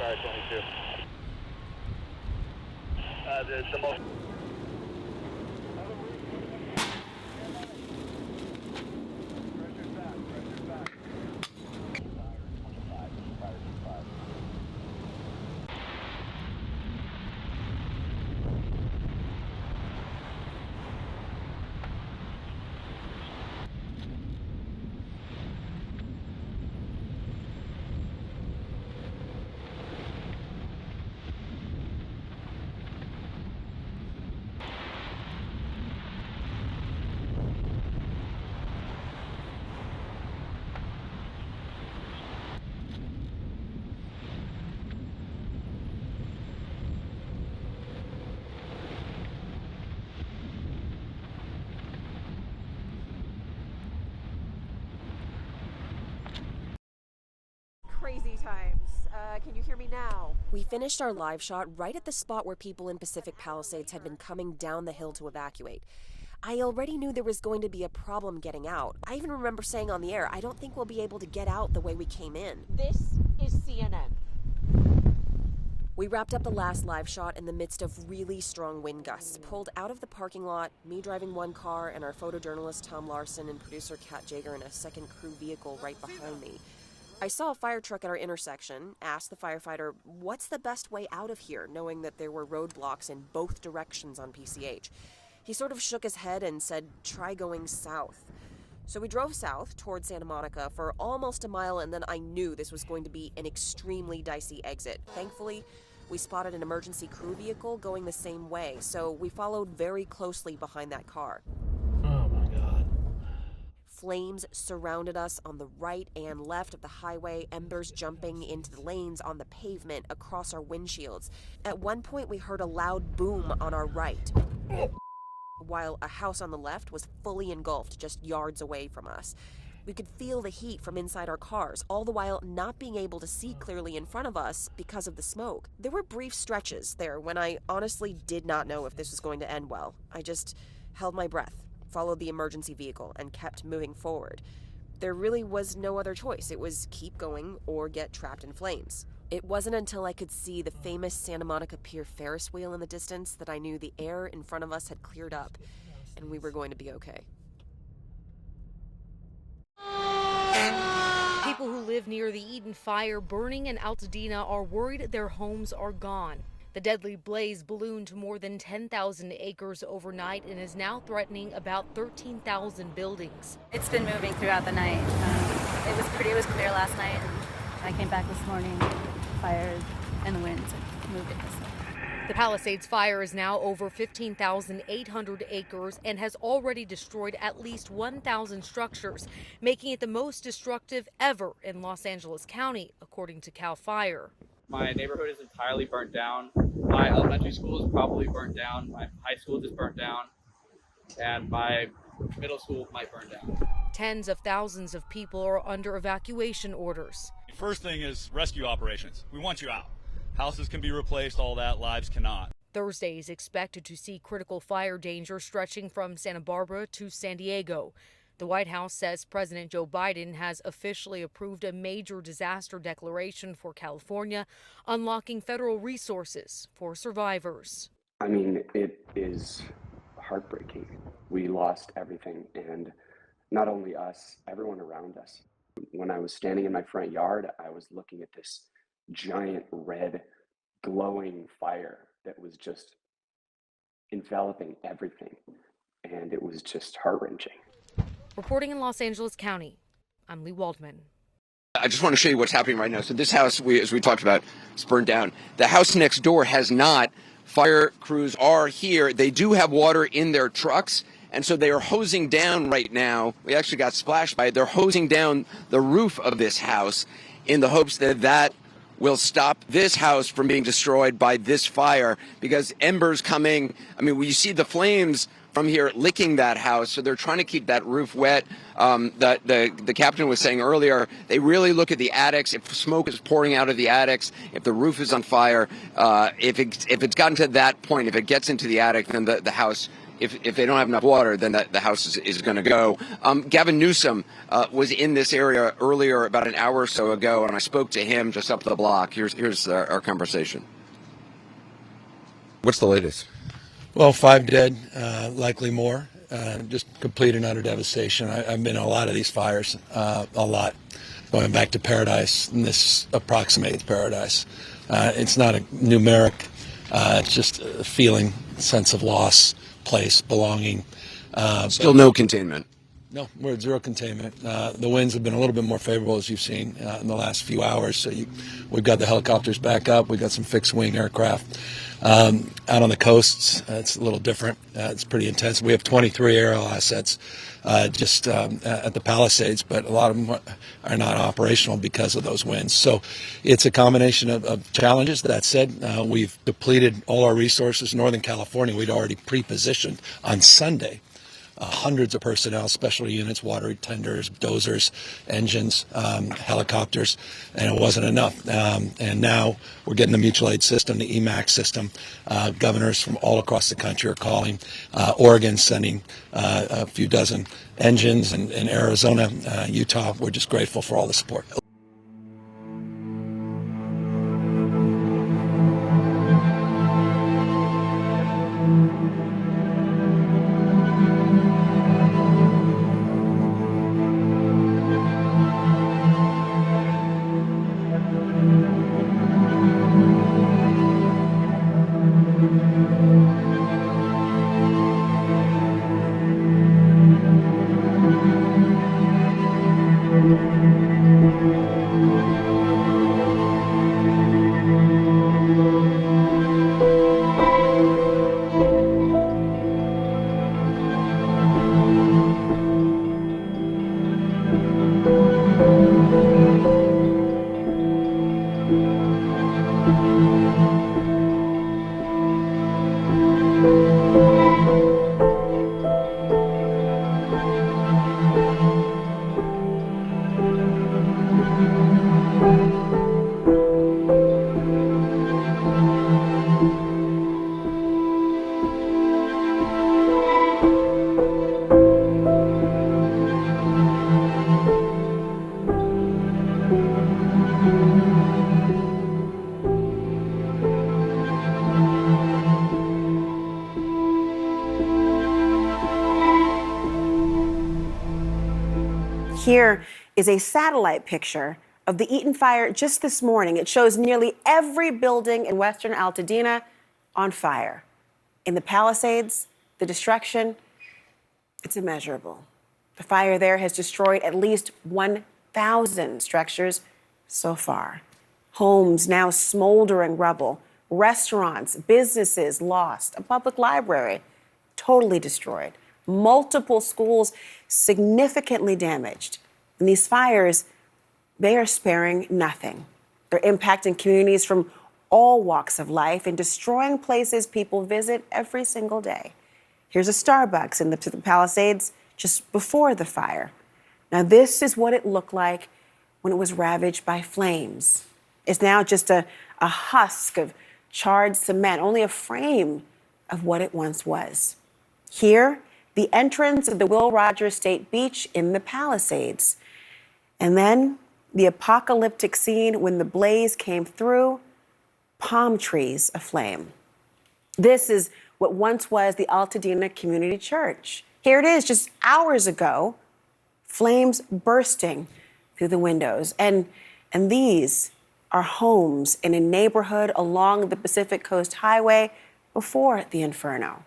Sorry, 22. The most. Crazy times. Can you hear me now? We finished our live shot right at the spot where people in Pacific Palisades had been coming down the hill to evacuate. I already knew there was going to be a problem getting out. I even remember saying on the air, I don't think we'll be able to get out the way we came in. This is CNN. We wrapped up the last live shot in the midst of really strong wind gusts. Pulled out of the parking lot, me driving one car and our photojournalist Tom Larson and producer Kat Jager in a second crew vehicle right behind me. I saw a fire truck at our intersection, asked the firefighter, what's the best way out of here, knowing that there were roadblocks in both directions on PCH. He sort of shook his head and said, try going south. So we drove south toward Santa Monica for almost a mile, and then I knew this was going to be an extremely dicey exit. Thankfully, we spotted an emergency crew vehicle going the same way, so we followed very closely behind that car. Oh my God. Flames surrounded us on the right and left of the highway, embers jumping into the lanes on the pavement across our windshields. At one point, we heard a loud boom on our right, while a house on the left was fully engulfed just yards away from us. We could feel the heat from inside our cars, all the while not being able to see clearly in front of us because of the smoke. There were brief stretches there when I honestly did not know if this was going to end well. I just held my breath, followed the emergency vehicle, and kept moving forward. There really was no other choice. It was keep going or get trapped in flames. It wasn't until I could see the famous Santa Monica Pier Ferris wheel in the distance that I knew the air in front of us had cleared up and we were going to be okay. People who live near the Eden fire burning in Altadena are worried their homes are gone. The deadly blaze ballooned to more than 10,000 acres overnight and is now threatening about 13,000 buildings. It's been moving throughout the night. It was clear last night. I came back this morning, fire and the winds moved it this way. The Palisades fire is now over 15,800 acres and has already destroyed at least 1,000 structures, making it the most destructive ever in Los Angeles County, according to CAL FIRE. My neighborhood is entirely burnt down. My elementary school is probably burnt down. My high school just burnt down. And my middle school might burn down. Tens of thousands of people are under evacuation orders. The first thing is rescue operations. We want you out. Houses can be replaced, all that, lives cannot. Thursday is expected to see critical fire danger stretching from Santa Barbara to San Diego. The White House says President Joe Biden has officially approved a major disaster declaration for California, unlocking federal resources for survivors. I mean, it is heartbreaking. We lost everything, and not only us, everyone around us. When I was standing in my front yard, I was looking at this giant red glowing fire that was just enveloping everything, and it was just heart-wrenching. Reporting in Los Angeles County, I'm Lee Waldman. I just want to show you what's happening right now. So this house, as we talked about, is burned down. The house next door has not. Fire crews are here. They do have water in their trucks, and so they are hosing down right now. We actually got splashed by it. They're hosing down the roof of this house in the hopes that that will stop this house from being destroyed by this fire, because embers coming, I mean, when you see the flames from here licking that house, so they're trying to keep that roof wet. The captain was saying earlier, they really look at the attics. If smoke is pouring out of the attics, if the roof is on fire, if it's gotten to that point, if it gets into the attic, then the house if they don't have enough water, then the house is going to go. Gavin Newsom was in this area earlier, about an hour or so ago, and I spoke to him just up the block. Here's our conversation. What's the latest? Well, 5 dead, likely more. Just complete and utter devastation. I've been in a lot of these fires, a lot, going back to Paradise, and this approximates Paradise. It's not a numeric, it's just a feeling, sense of loss, place, belonging. Still no containment. No, we're at zero containment. The winds have been a little bit more favorable, as you've seen in the last few hours. So we've got the helicopters back up. We've got some fixed-wing aircraft. Out on the coasts, it's a little different. It's pretty intense. We have 23 aerial assets just at the Palisades, but a lot of them are not operational because of those winds. So it's a combination of challenges. That said, we've depleted all our resources. Northern California, we'd already pre-positioned on Sunday. Hundreds of personnel, special units, water tenders, dozers, engines, helicopters, and it wasn't enough. And now we're getting the mutual aid system, the EMAC system. Governors from all across the country are calling. Oregon sending a few dozen engines, and Arizona, Utah. We're just grateful for all the support. Here is a satellite picture of the Eaton fire just this morning. It shows nearly every building in western Altadena on fire. In the Palisades, the destruction, it's immeasurable. The fire there has destroyed at least 1,000 structures so far. Homes now smoldering rubble, restaurants, businesses lost, a public library totally destroyed, multiple schools significantly damaged. And these fires, they are sparing nothing. They're impacting communities from all walks of life and destroying places people visit every single day. Here's a Starbucks in the Palisades just before the fire. Now, this is what it looked like when it was ravaged by flames. It's now just a husk of charred cement, only a frame of what it once was. Here, the entrance of the Will Rogers State Beach in the Palisades. And then the apocalyptic scene when the blaze came through, palm trees aflame. This is what once was the Altadena Community Church. Here it is, just hours ago, flames bursting through the windows. And these are homes in a neighborhood along the Pacific Coast Highway before the inferno.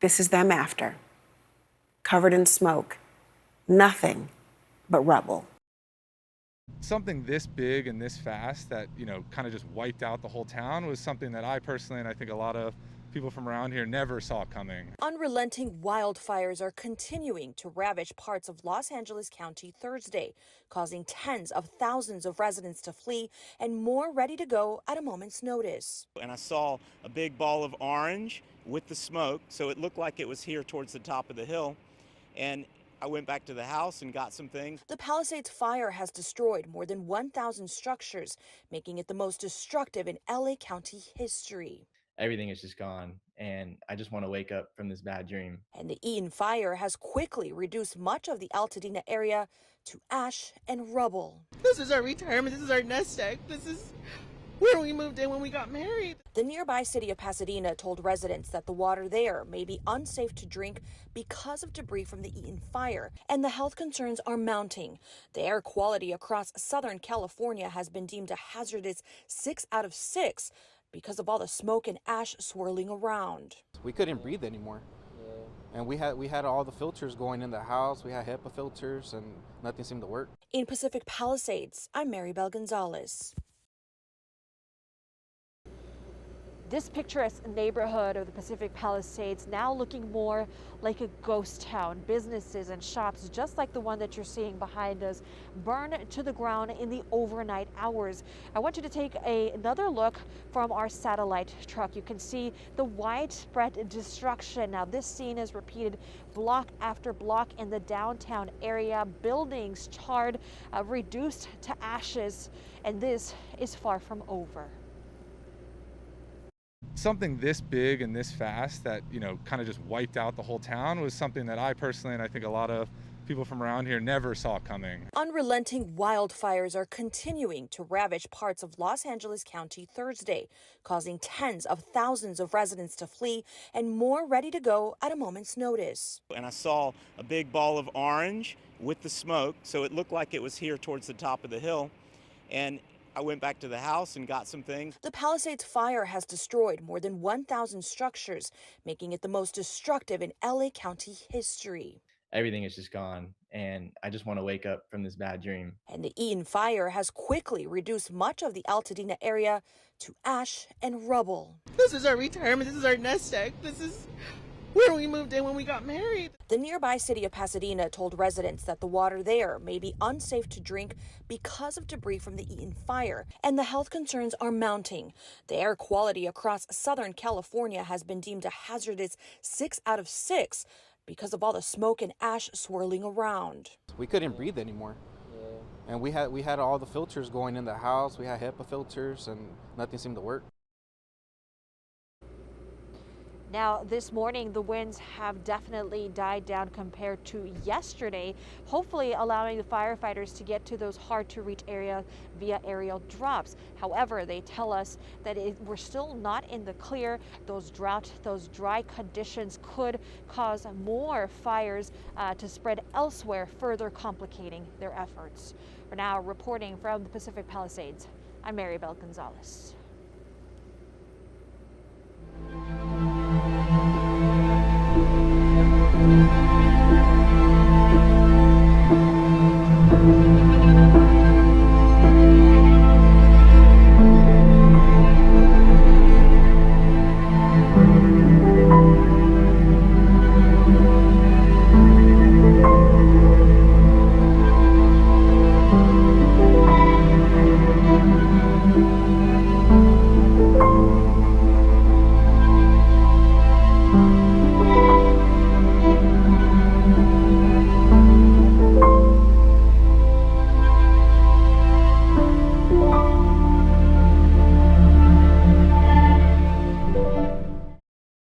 This is them after, covered in smoke, nothing but rubble. Something this big and this fast that, kind of just wiped out the whole town was something that I personally, and I think a lot of people from around here, never saw coming. Unrelenting wildfires are continuing to ravage parts of Los Angeles County Thursday, causing tens of thousands of residents to flee and more ready to go at a moment's notice. And I saw a big ball of orange with the smoke, so it looked like it was here towards the top of the hill. And I went back to the house and got some things. The Palisades fire has destroyed more than 1,000 structures, making it the most destructive in LA County history. everything is just gone, and I just want to wake up from this bad dream. And the Eaton fire has quickly reduced much of the Altadena area to ash and rubble. This is our retirement. This is our nest egg. This is where we moved in when we got married. The nearby city of Pasadena told residents that the water there may be unsafe to drink because of debris from the Eaton fire, and the health concerns are mounting. The air quality across Southern California has been deemed a hazardous 6 out of 6 because of all the smoke and ash swirling around. We couldn't breathe anymore. And we had all the filters going in the house. We had HEPA filters and nothing seemed to work. In Pacific Palisades, I'm Maribel Gonzalez. This picturesque neighborhood of the Pacific Palisades now looking more like a ghost town. Businesses and shops, just like the one that you're seeing behind us, burned to the ground in the overnight hours. I want you to take another look from our satellite truck. You can see the widespread destruction. Now, this scene is repeated block after block in the downtown area. Buildings charred, reduced to ashes, and this is far from over. Something this big and this fast that, kind of just wiped out the whole town was something that I personally, and I think a lot of people from around here, never saw coming. Unrelenting wildfires are continuing to ravage parts of Los Angeles County Thursday, causing tens of thousands of residents to flee and more ready to go at a moment's notice. And I saw a big ball of orange with the smoke, so it looked like it was here towards the top of the hill. And I went back to the house and got some things. The Palisades fire has destroyed more than 1,000 structures, making it the most destructive in LA County history. Everything is just gone, and I just want to wake up from this bad dream. And the Eaton fire has quickly reduced much of the Altadena area to ash and rubble. This is our retirement. This is our nest egg. This is where we moved in when we got married. The nearby city of Pasadena told residents that the water there may be unsafe to drink because of debris from the Eaton fire, and the health concerns are mounting. The air quality across Southern California has been deemed a hazardous 6 out of 6 because of all the smoke and ash swirling around. We couldn't breathe anymore. And we had all the filters going in the house. We had HEPA filters and nothing seemed to work. Now, this morning, the winds have definitely died down compared to yesterday, hopefully allowing the firefighters to get to those hard-to-reach areas via aerial drops. However, they tell us that we're still not in the clear. Those dry conditions could cause more fires to spread elsewhere, further complicating their efforts. For now, reporting from the Pacific Palisades, I'm Maribel Gonzalez.